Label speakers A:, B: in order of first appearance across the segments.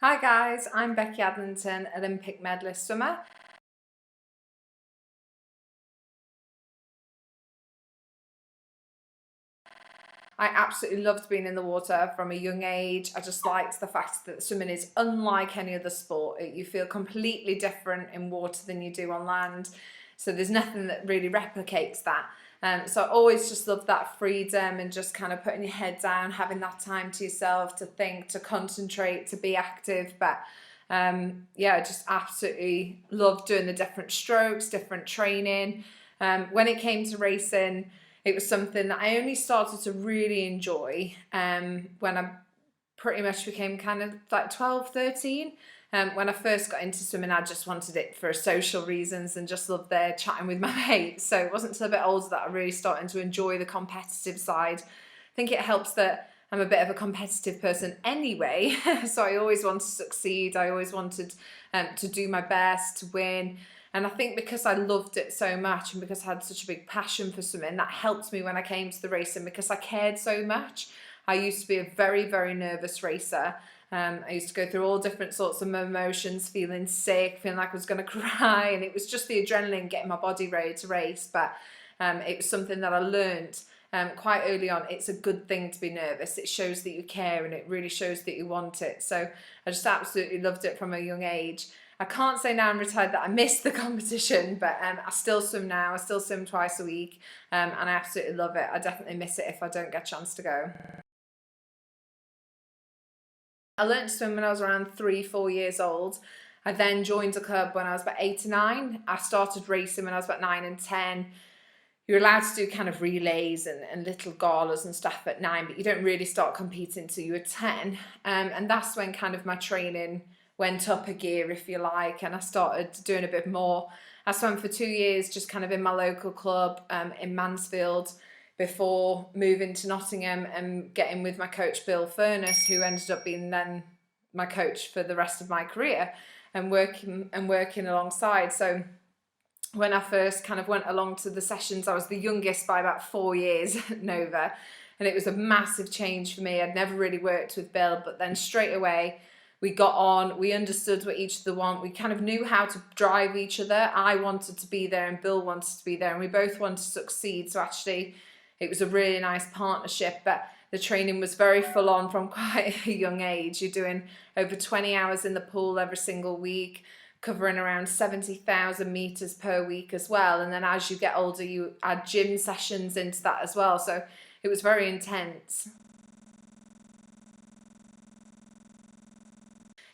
A: Hi guys, I'm Becky Adlington, Olympic medalist swimmer. I absolutely loved being in the water from a young age. I just liked the fact that swimming is unlike any other sport. You feel completely different in water than you do on land. So there's nothing that really replicates that. So I always just loved that freedom and just kind of putting your head down, having that time to yourself, to think, to concentrate, to be active. But yeah, I just absolutely loved doing the different strokes, different training. When it came to racing, it was something that I only started to really enjoy when I pretty much became kind of like 12, 13. When I first got into swimming, I just wanted it for social reasons and just loved there chatting with my mates. So it wasn't until a bit older that I really started to enjoy the competitive side. I think it helps that I'm a bit of a competitive person anyway. So I always wanted to succeed. I always wanted to do my best, to win. And I think because I loved it so much and because I had such a big passion for swimming, that helped me when I came to the racing because I cared so much. I used to be a very, very nervous racer. I used to go through all different sorts of emotions, feeling sick, feeling like I was going to cry. And it was just the adrenaline getting my body ready to race. But it was something that I learned quite early on. It's a good thing to be nervous. It shows that you care and it really shows that you want it. So I just absolutely loved it from a young age. I can't say now I'm retired that I missed the competition, but I still swim now. I still swim twice a week, and I absolutely love it. I definitely miss it if I don't get a chance to go. I learned to swim when I was around 3, 4 years old. I then joined a club when I was about 8 or 9. I started racing when I was about 9 and 10. You're allowed to do kind of relays and little galas and stuff at 9, but you don't really start competing until you were 10. And that's when kind of my training went up a gear, if you like, and I started doing a bit more. I swam for 2 years just kind of in my local club in Mansfield before moving to Nottingham and getting with my coach Bill Furness, who ended up being then my coach for the rest of my career and working alongside. So when I first kind of went along to the sessions, I was the youngest by about 4 years at Nova, and it was a massive change for me. I'd never really worked with Bill, but then straight away we got on, we understood what each other want, we kind of knew how to drive each other. I wanted to be there and Bill wanted to be there, and we both wanted to succeed. So actually it was a really nice partnership, but the training was very full on from quite a young age. You're doing over 20 hours in the pool every single week, covering around 70,000 meters per week as well. And then as you get older, you add gym sessions into that as well. So it was very intense.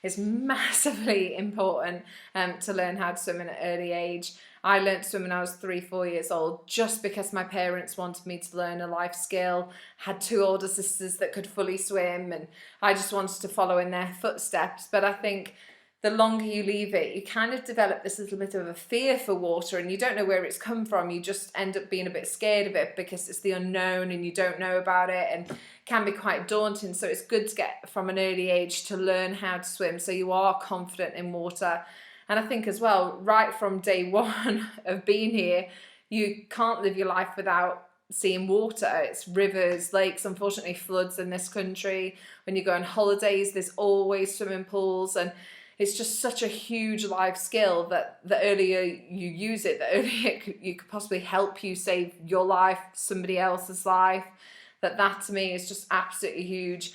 A: It's massively important to learn how to swim at an early age. I learned to swim when I was 3, 4 years old just because my parents wanted me to learn a life skill. Had 2 older sisters that could fully swim, and I just wanted to follow in their footsteps. But I think the longer you leave it, you kind of develop this little bit of a fear for water, and you don't know where it's come from. You just end up being a bit scared of it because it's the unknown and you don't know about it, and can be quite daunting. So it's good to get from an early age to learn how to swim so you are confident in water. And I think as well, right from day one of being here, you can't live your life without seeing water. It's rivers, lakes, unfortunately floods in this country. When you go on holidays, there's always swimming pools, and it's just such a huge life skill that the earlier you use it, the earlier you could possibly help you save your life, somebody else's life. That to me is just absolutely huge.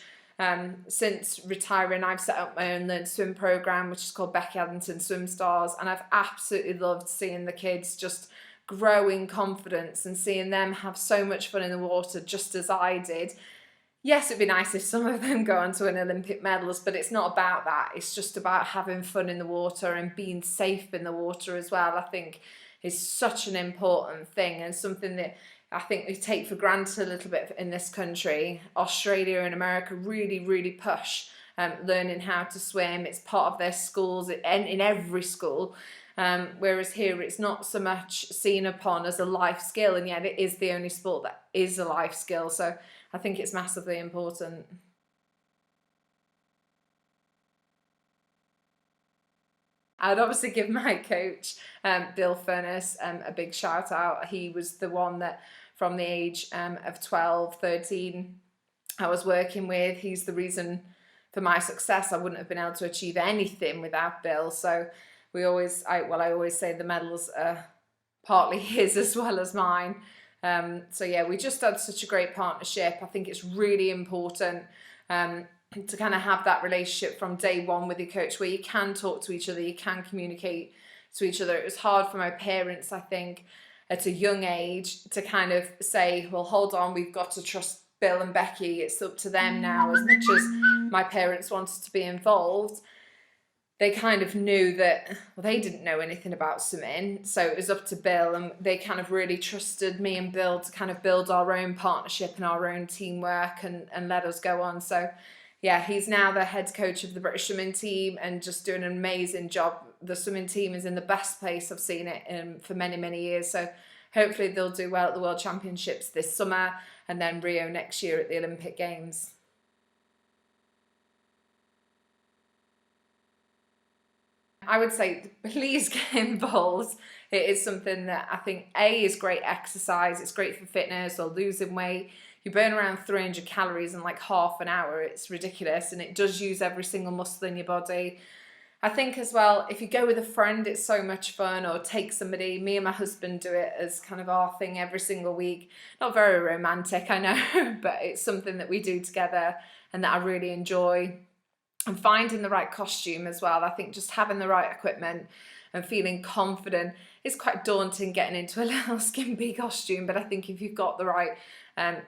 A: Since retiring, I've set up my own learn to swim program, which is called Becky Adlington Swim Stars, and I've absolutely loved seeing the kids just grow in confidence and seeing them have so much fun in the water, just as I did. Yes, it'd be nice if some of them go on to an Olympic medalist, but it's not about that. It's just about having fun in the water and being safe in the water as well. I think is such an important thing, and something that I think we take for granted a little bit in this country. Australia and America really, really push learning how to swim. It's part of their schools, in every school. Whereas here it's not so much seen upon as a life skill, and yet it is the only sport that is a life skill. So I think it's massively important. I'd obviously give my coach, Bill Furness, a big shout out. He was the one that from the age of 12, 13, I was working with. He's the reason for my success. I wouldn't have been able to achieve anything without Bill. So I always say the medals are partly his as well as mine. So yeah, we just had such a great partnership. I think it's really important to kind of have that relationship from day one with your coach, where you can talk to each other, you can communicate to each other. It was hard for my parents, I think, at a young age to kind of say, well, hold on, we've got to trust Bill and Becky. It's up to them now. As much as my parents wanted to be involved, they kind of knew that, well, they didn't know anything about swimming, so it was up to Bill, and they kind of really trusted me and Bill to kind of build our own partnership and our own teamwork and let us go on. So yeah, he's now the head coach of the British swimming team and just doing an amazing job. The swimming team is in the best place I've seen it in for many, many years. So hopefully they'll do well at the World Championships this summer and then Rio next year at the Olympic Games. I would say please get involved. It is something that I think is great exercise. It's great for fitness or losing weight. You burn around 300 calories in like half an hour. It's ridiculous, and it does use every single muscle in your body. I think as well, if you go with a friend, it's so much fun, or take somebody. Me and my husband do it as kind of our thing every single week. Not very romantic, I know, but it's something that we do together and that I really enjoy. And finding the right costume as well. I think just having the right equipment and feeling confident is quite daunting, getting into a little skimpy costume, but I think if you've got the right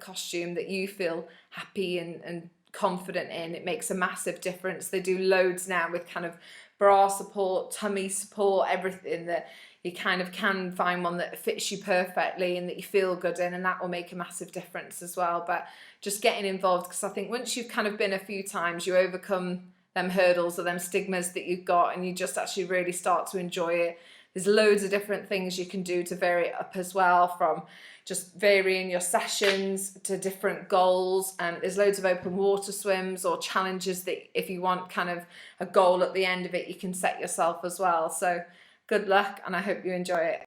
A: costume that you feel happy and confident in, it makes a massive difference. They do loads now with kind of bra support, tummy support, everything, that you kind of can find one that fits you perfectly and that you feel good in, and that will make a massive difference as well. But just getting involved, because I think once you've kind of been a few times, you overcome them hurdles or them stigmas that you've got, and you just actually really start to enjoy it. There's loads of different things you can do to vary it up as well, from just varying your sessions to different goals. And there's loads of open water swims or challenges that if you want kind of a goal at the end of it, you can set yourself as well. So good luck, and I hope you enjoy it.